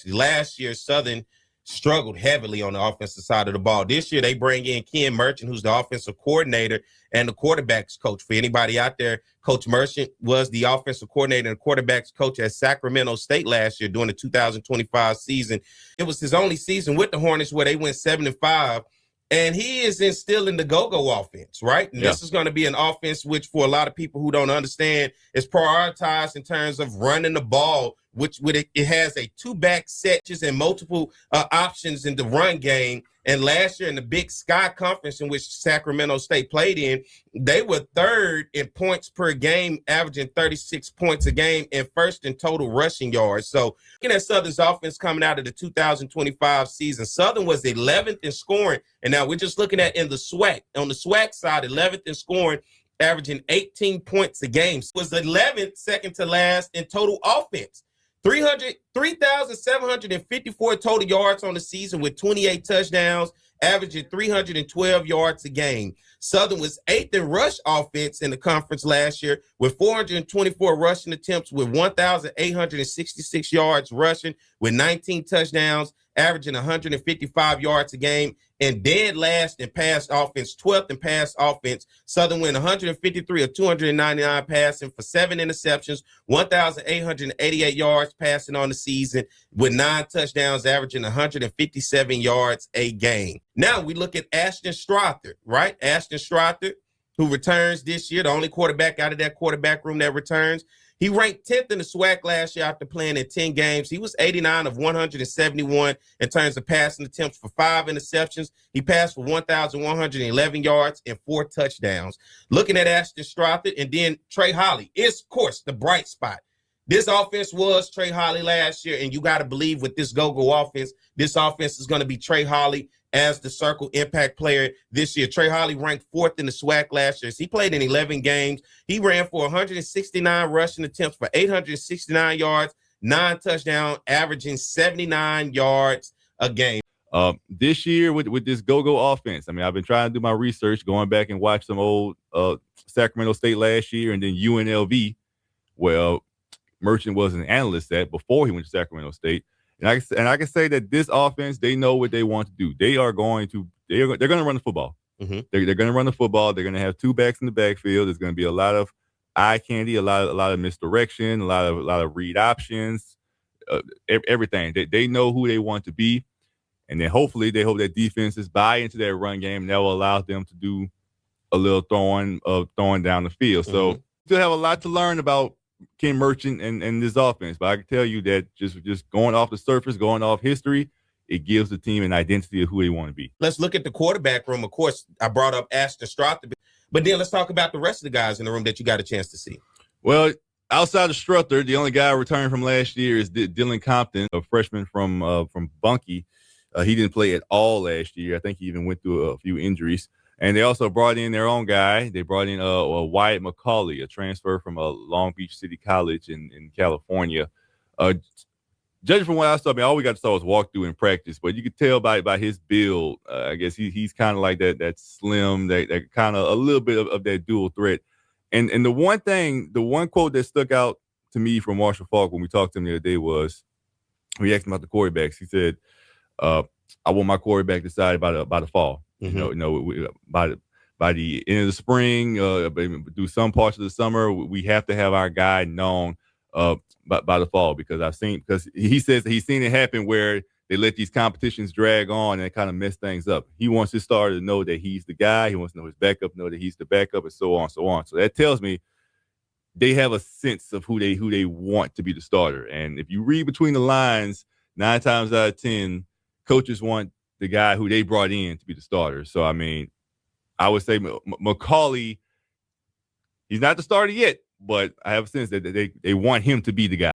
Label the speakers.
Speaker 1: Last year, Southern struggled heavily on the offensive side of the ball. This year, they bring in Ken Merchant, who's the offensive coordinator and the quarterbacks coach. For anybody out there, Coach Merchant was the offensive coordinator and quarterbacks coach at Sacramento State last year during the 2025 season. It was his only season with the Hornets where they went 7-5. And he is instilling the GoGo offense, right? And this is going to be an offense which, for a lot of people who don't understand, is prioritized in terms of running the ball, which it has a two-back set and multiple options in the run game. And last year in the Big Sky Conference, in which Sacramento State played in, they were third in points per game, averaging 36 points a game, and first in total rushing yards. So looking at Southern's offense coming out of the 2025 season, Southern was 11th in scoring. And now we're just looking at in the SWAC. On the SWAC side, 11th in scoring, averaging 18 points a game. So was 11th, second to last in total offense. 3,754 total yards on the season with 28 touchdowns, averaging 312 yards a game. Southern was 8th in rush offense in the conference last year with 424 rushing attempts with 1,866 yards rushing with 19 touchdowns, averaging 155 yards a game, and dead last in pass offense, 12th in pass offense. Southern went 153 of 299 passing for 7 interceptions, 1,888 yards passing on the season with 9 touchdowns, averaging 157 yards a game. Now we look at Ashton Strother, right? Ashton Strother, who returns this year, the only quarterback out of that quarterback room that returns. He ranked 10th in the SWAC last year after playing in 10 games. He was 89 of 171 in terms of passing attempts for 5 interceptions. He passed for 1,111 yards and 4 touchdowns. Looking at Ashton Strother, and then Trey Holly is, of course, the bright spot. This offense was Trey Holly last year, and you got to believe with this GoGo offense, this offense is going to be Trey Holly as the Circle Impact Player this year. Trey Holly ranked 4th in the SWAC last year. So he played in 11 games. He ran for 169 rushing attempts for 869 yards, 9 touchdowns, averaging 79 yards a game.
Speaker 2: This year with this GoGo offense, I mean, I've been trying to do my research, going back and watch some old Sacramento State last year and then UNLV. Well, Merchant was an analyst at before he went to Sacramento State. And I can say that this offense, they know what they want to do. They're going to run the football.
Speaker 1: Mm-hmm.
Speaker 2: They're going to run the football. They're going to have 2 backs in the backfield. There's going to be a lot of eye candy, a lot of misdirection, a lot of read options, everything. They know who they want to be, and then hopefully they hope that defenses buy into that run game, and that will allow them to do a little throwing down the field. Mm-hmm. So still have a lot to learn about Ken Merchant and this offense, but I can tell you that just going off the surface, going off history, it gives the team an identity of who they want to be.
Speaker 1: Let's look at the quarterback room. Of course, I brought up Ashton Strother, but then let's talk about the rest of the guys in the room that you got a chance to see.
Speaker 2: Well, outside of Strother, the only guy returned from last year is Dylan Compton, a freshman from Bunkie. He didn't play at all last year. I think he even went through a few injuries. And they also brought in their own guy. They brought in Wyatt McCauley, a transfer from Long Beach City College in California. Judging from what I saw, I mean, all we got to saw was walk through in practice, but you could tell by his build, I guess he's kind of like that slim, that kind of a little bit of that dual threat. And the one quote that stuck out to me from Marshall Faulk when we talked to him the other day was, we asked him about the quarterbacks. He said, I want my quarterback decided by the fall.
Speaker 1: Mm-hmm.
Speaker 2: By the end of the spring, through some parts of the summer, we have to have our guy known by the fall, because he says that he's seen it happen where they let these competitions drag on and kind of mess things up. He wants his starter to know that he's the guy. He wants to know his backup, know that he's the backup, and so on, so on. So that tells me they have a sense of who they want to be the starter. And if you read between the lines, 9 times out of 10, coaches want the guy who they brought in to be the starter. So, I mean, I would say McCauley, he's not the starter yet, but I have a sense that they want him to be the guy.